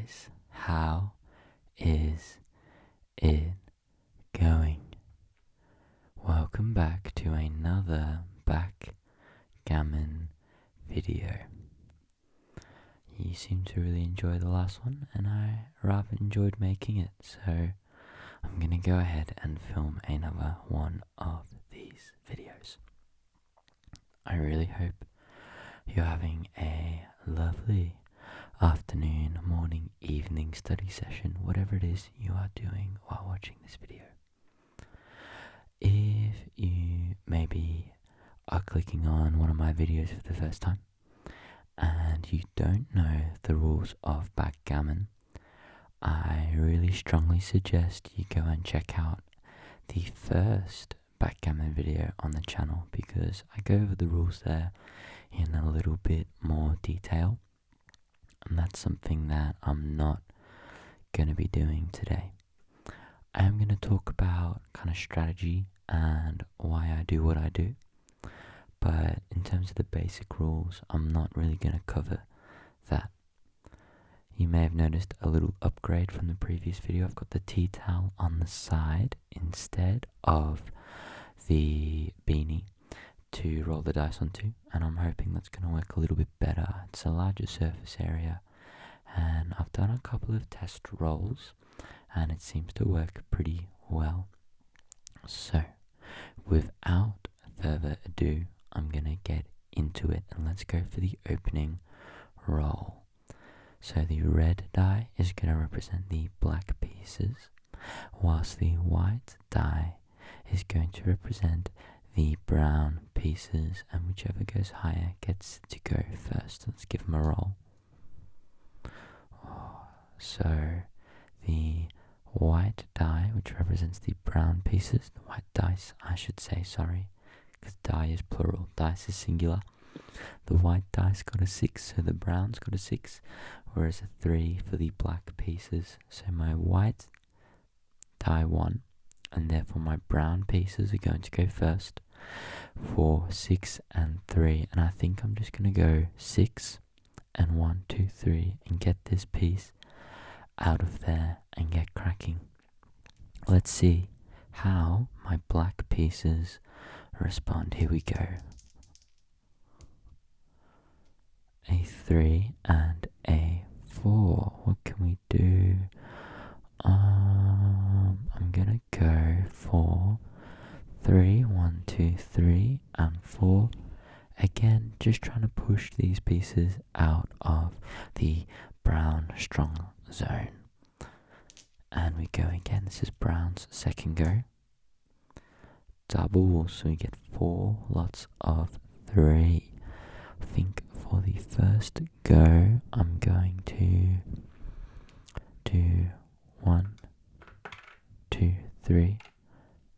guys, how is it going? Welcome back to another Backgammon video. You seem to really enjoy the last one, and I rather enjoyed making it, so I'm gonna go ahead and film another one of these videos. I really hope you're having a lovely afternoon, morning, evening study session, whatever it is you are doing while watching this video. If you maybe are clicking on one of my videos for the first time and you don't know the rules of backgammon, I really strongly suggest you go and check out the first backgammon video on the channel, because I go over the rules there in a little bit more detail, and that's something that I'm not going to be doing today. I am going to talk about kind of strategy and why I do what I do, but in terms of the basic rules, I'm not really going to cover that. You may have noticed a little upgrade from the previous video. I've got the tea towel on the side instead of the beanie to roll the dice onto, and I'm hoping that's going to work a little bit better. It's a larger surface area, and I've done a couple of test rolls and it seems to work pretty well. So without further ado, I'm going to get into it, and let's go for the opening roll. So the red die is going to represent the black pieces, whilst the white die is going to represent the brown pieces, and whichever goes higher gets to go first. Let's give them a roll. So the white die, which represents the brown pieces, the white dice, I should say, sorry, because die is plural, dice is singular. The white dice got a 6, so the brown's got a 6, whereas a 3 for the black pieces. So my white die won, and therefore my brown pieces are going to go first for 6 and 3. And I think I'm just going to go 6 and 1, 2, 3 and get this piece out of there and get cracking. Let's see how my black pieces respond. Here we go. A 3 and a 4. What can we do? I'm gonna go for 3, 1, 2, 3 and 4. Again, just trying to push these pieces out of the brown strong zone. And we go again. This is brown's second go. Double, so we get 4 lots of 3. I think for the first go, I'm going to do 1, 2, 3,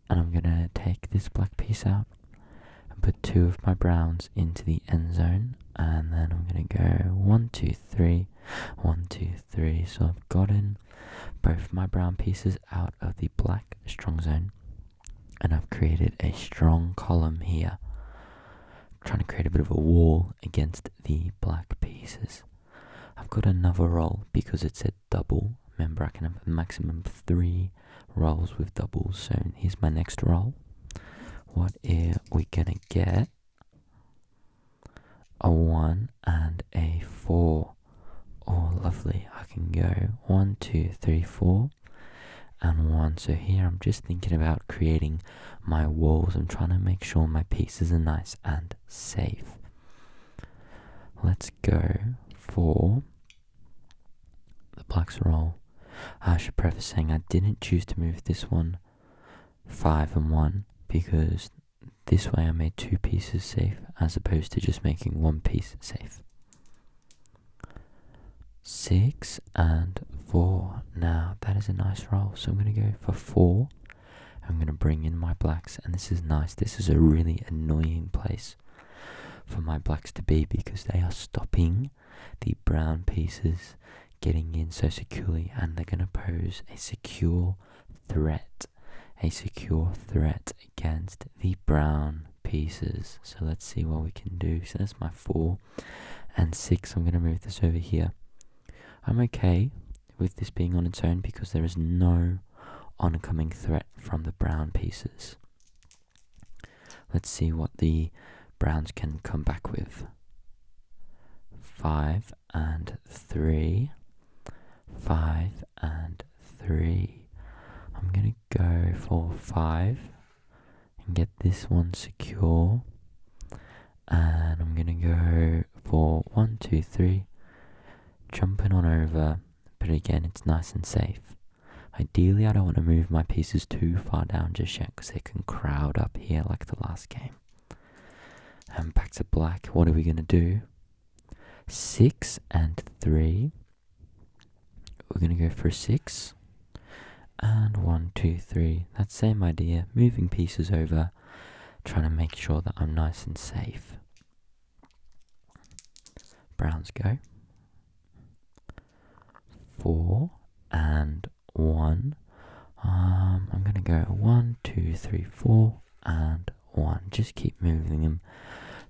and I'm gonna take this black piece out and put 2 of my browns into the end zone, and then I'm gonna go 1, 2, 3, 1, 2, 3. So I've gotten both my brown pieces out of the black strong zone, and I've created a strong column here, trying to create a bit of a wall against the black pieces. I've got another roll because it said double. Remember, I can have a maximum of 3 rolls with doubles. So here's my next roll. What are we gonna get? A 1 and a 4. Oh, lovely. I can go 1, 2, 3, 4 and 1. So here I'm just thinking about creating my walls. I'm trying to make sure my pieces are nice and safe. Let's go for the black's roll. I should preface saying I didn't choose to move this one 5 and 1, because this way I made 2 pieces safe as opposed to just making 1 piece safe. 6 and 4. Now that is a nice roll, so I'm going to go for 4. I'm going to bring in my blacks, and this is nice. This is a really annoying place for my blacks to be, because they are stopping the brown pieces getting in so securely, and they're going to pose a secure threat against the brown pieces. So let's see what we can do. So that's my 4 and 6. I'm going to move this over here. I'm okay with this being on its own because there is no oncoming threat from the brown pieces. Let's see what the browns can come back with. 5 and 3. 5 and 3. I'm going to go for 5 and get this one secure. And I'm going to go for 1, 2, 3. Jumping on over, but again, it's nice and safe. Ideally, I don't want to move my pieces too far down just yet because they can crowd up here like the last game. And back to black. What are we going to do? 6 and 3. We're going to go for 6. And 1, 2, 3. That same idea. Moving pieces over. Trying to make sure that I'm nice and safe. Browns go. 4 and 1. I'm going to go 1, 2, 3, 4 and 1. Just keep moving them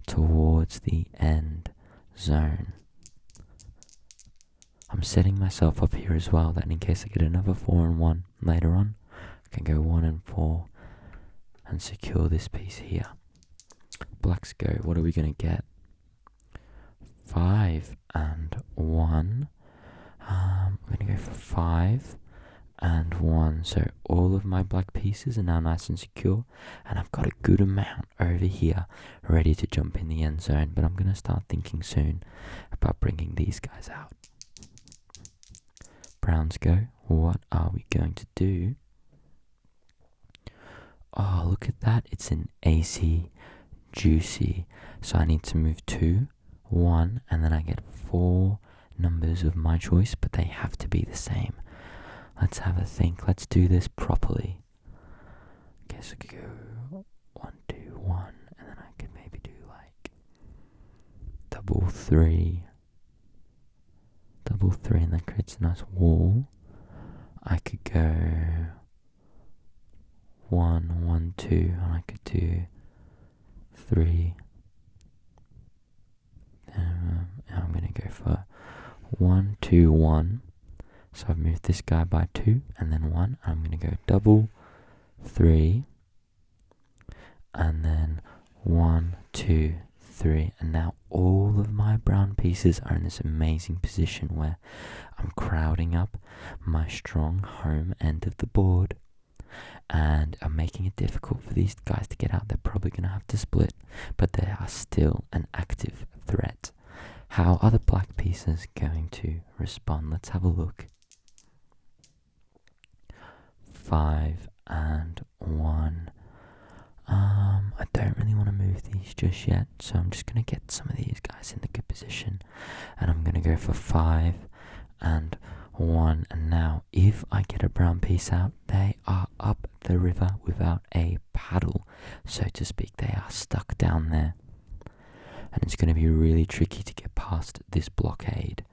towards the end zone. I'm setting myself up here as well that in case I get another 4 and 1 later on, I can go 1 and 4 and secure this piece here. Blacks go. What are we going to get? 5 and 1. I'm going to go for 5 and 1. So all of my black pieces are now nice and secure. And I've got a good amount over here ready to jump in the end zone. But I'm going to start thinking soon about bringing these guys out. Browns go. What are we going to do? Oh, look at that. It's an AC juicy. So I need to move 2, 1, and then I get 4 numbers of my choice, but they have to be the same. Let's have a think. Let's do this properly. Guess I could go 1, 2, 1, and then I could maybe do like double 3, and that creates a nice wall. I could go 1, 1, 2, and I could do 3. I'm going to go for 1, 2, 1. So I've moved this guy by 2 and then 1. I'm going to go double 3 and then 1, 2, 3. And now all of my brown pieces are in this amazing position where I'm crowding up my strong home end of the board. And I'm making it difficult for these guys to get out. They're probably going to have to split, but they are still an active threat. How are the black pieces going to respond? Let's have a look. 5 and 1. I don't really want to move these just yet, so I'm just going to get some of these guys in the good position. And I'm going to go for 5 and 1. And now, if I get a brown piece out, they are up the river without a paddle, so to speak. They are stuck down there. And it's going to be really tricky to get past this blockade.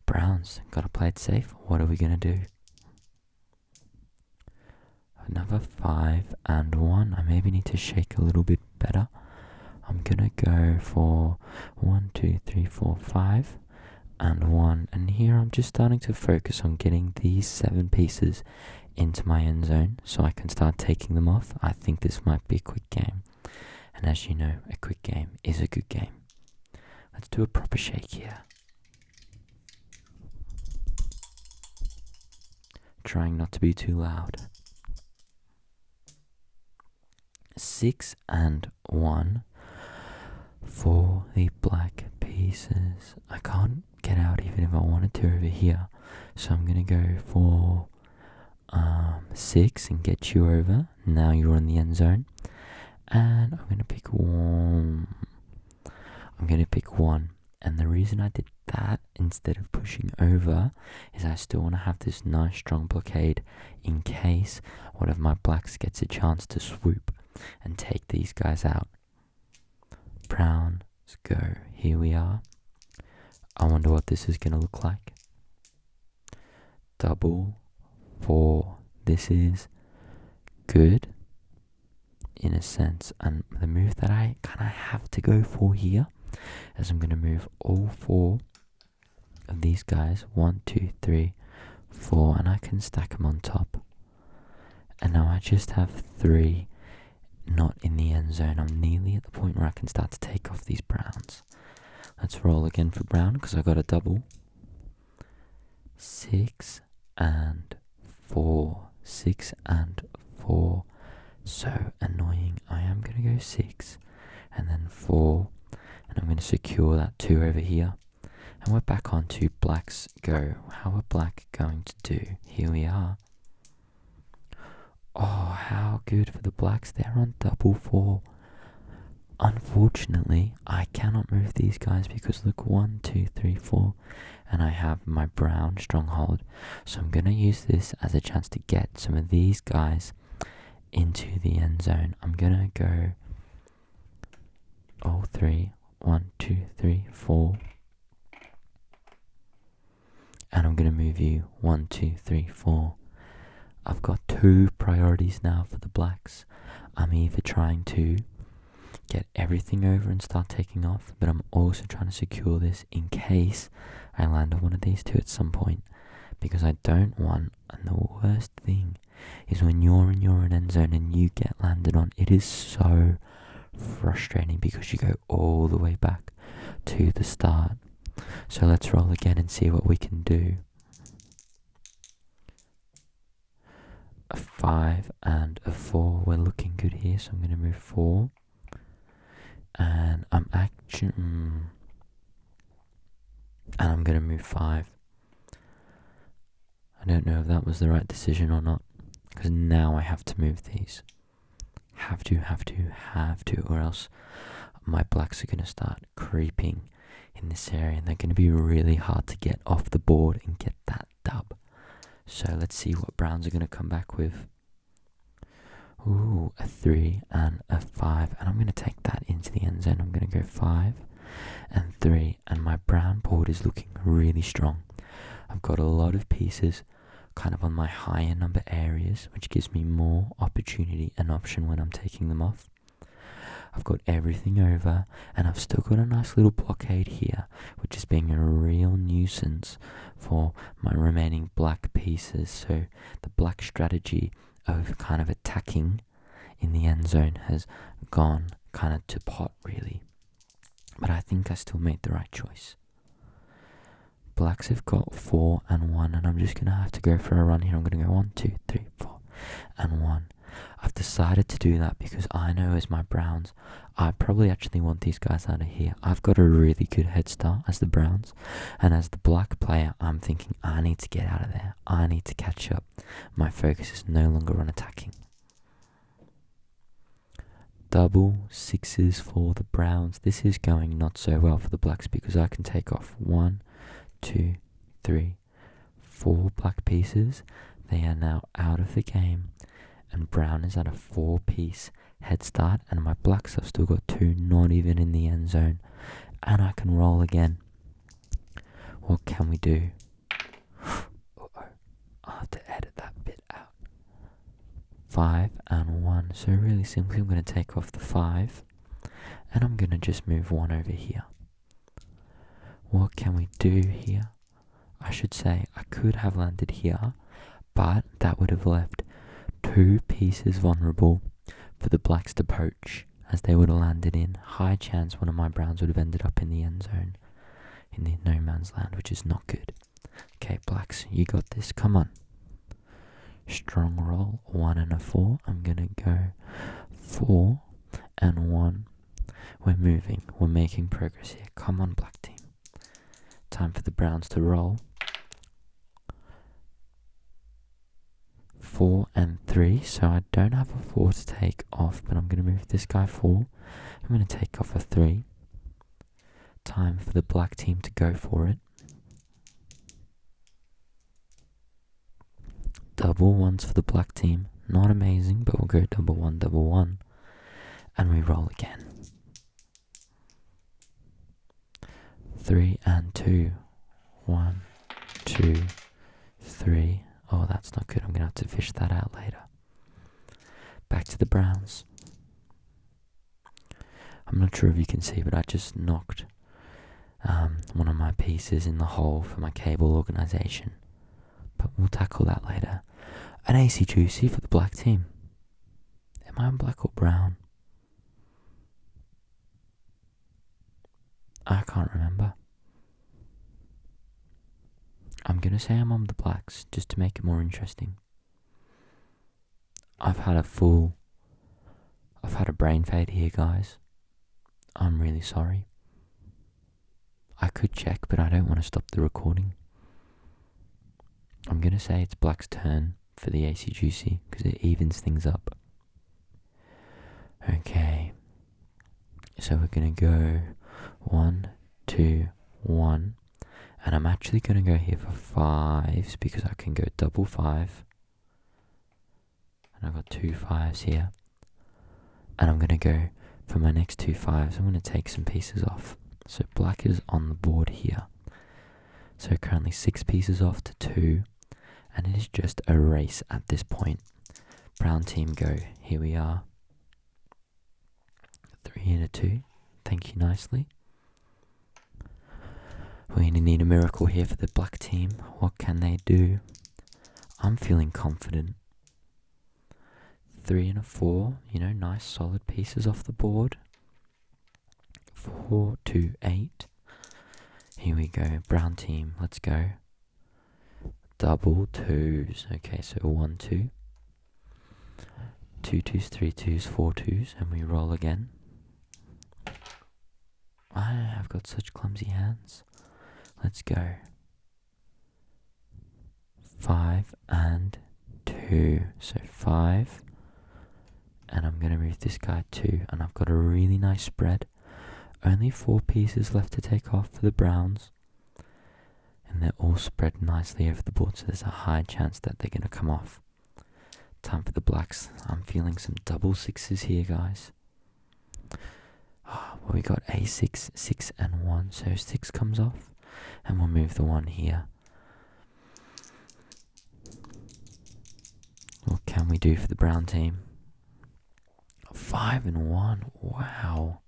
Browns, got to play it safe. What are we going to do? Another 5 and 1. I maybe need to shake a little bit better. I'm going to go for 1, 2, 3, 4, 5 and 1. And here I'm just starting to focus on getting these 7 pieces into my end zone so I can start taking them off. I think this might be a quick game. And as you know, a quick game is a good game. Let's do a proper shake here. Trying not to be too loud. 6 and 1 for the black pieces. I can't get out even if I wanted to over here. So I'm going to go for 6 and get you over. Now you're in the end zone. And I'm going to pick 1. And the reason I did that instead of pushing over is I still want to have this nice strong blockade in case one of my blacks gets a chance to swoop and take these guys out. Browns go. Here we are. I wonder what this is going to look like. Double 4. This is good in a sense, and the move that I kind of have to go for here is I'm going to move all 4 of these guys 1, 2, 3, 4, and I can stack them on top. And now I just have 3 not in the end zone. I'm nearly at the point where I can start to take off these browns. Let's roll again for brown because I got a double. 6 and 4. 6 and 4. So annoying. I am going to go 6 and then 4. And I'm going to secure that 2 over here. And we're back on to black's go. How are black going to do? Here we are. Oh, how good for the blacks. They're on double 4. Unfortunately, I cannot move these guys because look, 1, 2, 3, 4. And I have my brown stronghold. So I'm going to use this as a chance to get some of these guys into the end zone. I'm going to go all 3. 1, 2, 3, 4. And I'm going to move you 1, 2, 3, 4. I've got 2 priorities now for the blacks. I'm either trying to get everything over and start taking off, but I'm also trying to secure this in case I land on one of these 2 at some point, because I don't want, and the worst thing is when you're in your end zone and you get landed on, it is so frustrating because you go all the way back to the start. So let's roll again and see what we can do. A 5 and a 4. We're looking good here, so I'm going to move 4. And I'm actually... and I'm going to move 5. I don't know if that was the right decision or not, because now I have to move these. Have to, or else my blacks are going to start creeping in this area, and they're going to be really hard to get off the board and get that dub. So let's see what browns are going to come back with. Ooh, a 3 and a 5, and I'm going to take that into the end zone. I'm going to go 5 and 3, and my brown board is looking really strong. I've got a lot of pieces kind of on my higher number areas, which gives me more opportunity and option when I'm taking them off. I've got everything over, and I've still got a nice little blockade here, which is being a real nuisance for my remaining black pieces. So the black strategy of kind of attacking in the end zone has gone kind of to pot, really. But I think I still made the right choice. Blacks have got 4 and 1, and I'm just going to have to go for a run here. I'm going to go 1, 2, 3, 4 and 1. I've decided to do that because I know as my browns, I probably actually want these guys out of here. I've got a really good head start as the browns, and as the black player, I'm thinking I need to get out of there. I need to catch up. My focus is no longer on attacking. Double 6s for the browns. This is going not so well for the blacks because I can take off 1, 2, 3, 4 black pieces. They are now out of the game, and brown is at a 4-piece head start, and my blacks have still got 2 not even in the end zone, and I can roll again. What can we do? I'll have to edit that bit out. 5 and 1. So really simply I'm going to take off the 5, and I'm going to just move 1 over here. What can we do here? I should say I could have landed here, but that would have left 2 pieces vulnerable for the blacks to poach, as they would have landed in. High chance one of my browns would have ended up in the end zone, in the no man's land, which is not good. Okay, blacks, you got this. Come on. Strong roll. 1 and a 4. I'm going to go 4 and 1. We're moving. We're making progress here. Come on, black team. Time for the browns to roll. 4 and 3, so I don't have a 4 to take off, but I'm going to move this guy 4. I'm going to take off a 3. Time for the black team to go for it. Double 1s for the black team. Not amazing, but we'll go double 1, double 1. And we roll again. 3 and 2. 1, 2, 3. Oh, that's not good. I'm going to have to fish that out later. Back to the browns. I'm not sure if you can see, but I just knocked one of my pieces in the hole for my cable organization. but we'll tackle that later. An AC Juicy for the black team. Am I on black or brown? I can't remember. I'm going to say I'm on the blacks just to make it more interesting. I've had a brain fade here, guys. I'm really sorry. I could check, but I don't want to stop the recording. I'm going to say it's black's turn for the AC Juicy because it evens things up. Okay. So we're going to go 1, 2, 1. And I'm actually going to go here for 5s because I can go double 5. And I've got 2 5s here. And I'm going to go for my next 2 5s. I'm going to take some pieces off. So black is on the board here. So currently 6 pieces off to 2. And it is just a race at this point. Brown team go. Here we are. 3 and a 2. Thank you nicely. We're going to need a miracle here for the black team. What can they do? I'm feeling confident. 3 and a 4. Nice solid pieces off the board. 4, 2, 8. Here we go. Brown team. Let's go. Double 2s. Okay, so 1, 2. 2 2s, 3 2s, 4 2s. And we roll again. I've got such clumsy hands. Let's go. 5 and 2. So 5. And I'm going to move this guy 2. And I've got a really nice spread. Only 4 pieces left to take off for the browns. And they're all spread nicely over the board. So there's a high chance that they're going to come off. Time for the blacks. I'm feeling some double 6s here, guys. Well, we got A6, 6 and 1. So 6 comes off. And we'll move the 1 here. What can we do for the brown team? 5 and 1. Wow.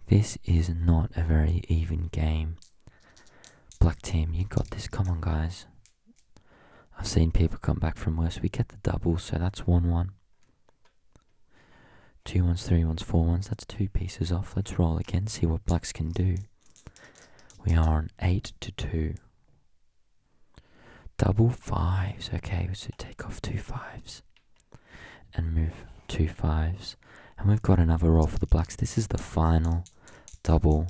This is not a very even game. Black team, you got this. Come on, guys. I've seen people come back from worse. We get the double, so that's 1 1. 2 1s, 3 1s, 4 1s. That's 2 pieces off. Let's roll again, see what blacks can do. We are on 8 to 2. Double 5s. Okay, so take off 2 5s. And move 2 5s. And we've got another roll for the blacks. This is the final double.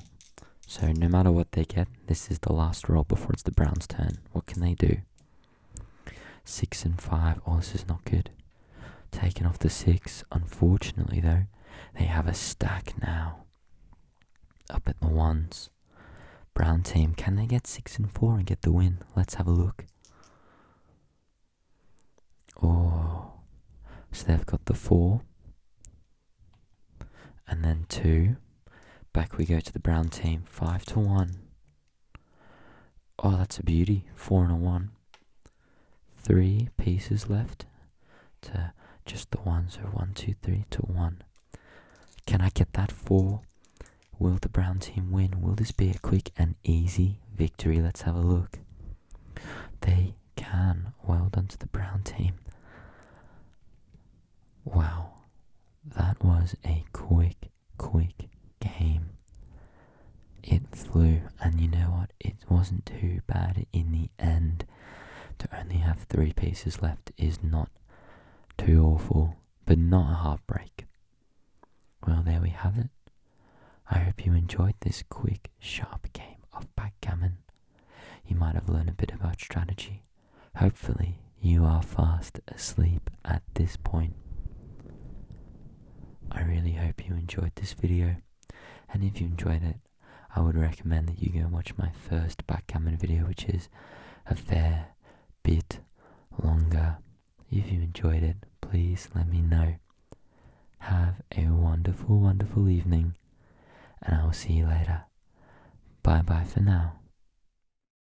So no matter what they get, this is the last roll before it's the browns' turn. What can they do? 6 and 5. Oh, this is not good. Taking off the 6. Unfortunately, though, they have a stack now. Up at the 1s. Brown team, can they get 6 and 4 and get the win? Let's have a look. Oh, so they've got the 4. And then 2. Back we go to the brown team. 5 to 1. Oh, that's a beauty. 4 and a 1. 3 pieces left to just the 1. So 1, 2, 3 to 1. Can I get that 4? Will the brown team win? Will this be a quick and easy victory? Let's have a look. They can. Well done to the brown team. Wow. That was a quick game. It flew, and you know what? It wasn't too bad in the end. To only have 3 pieces left is not too awful, but not a heartbreak. Well, there we have it. I hope you enjoyed this quick, sharp game of backgammon. You might have learned a bit about strategy. Hopefully, you are fast asleep at this point. I really hope you enjoyed this video, and if you enjoyed it, I would recommend that you go watch my first backgammon video, which is a fair bit longer. If you enjoyed it, please let me know. Have a wonderful, wonderful evening, and I will see you later. Bye bye for now.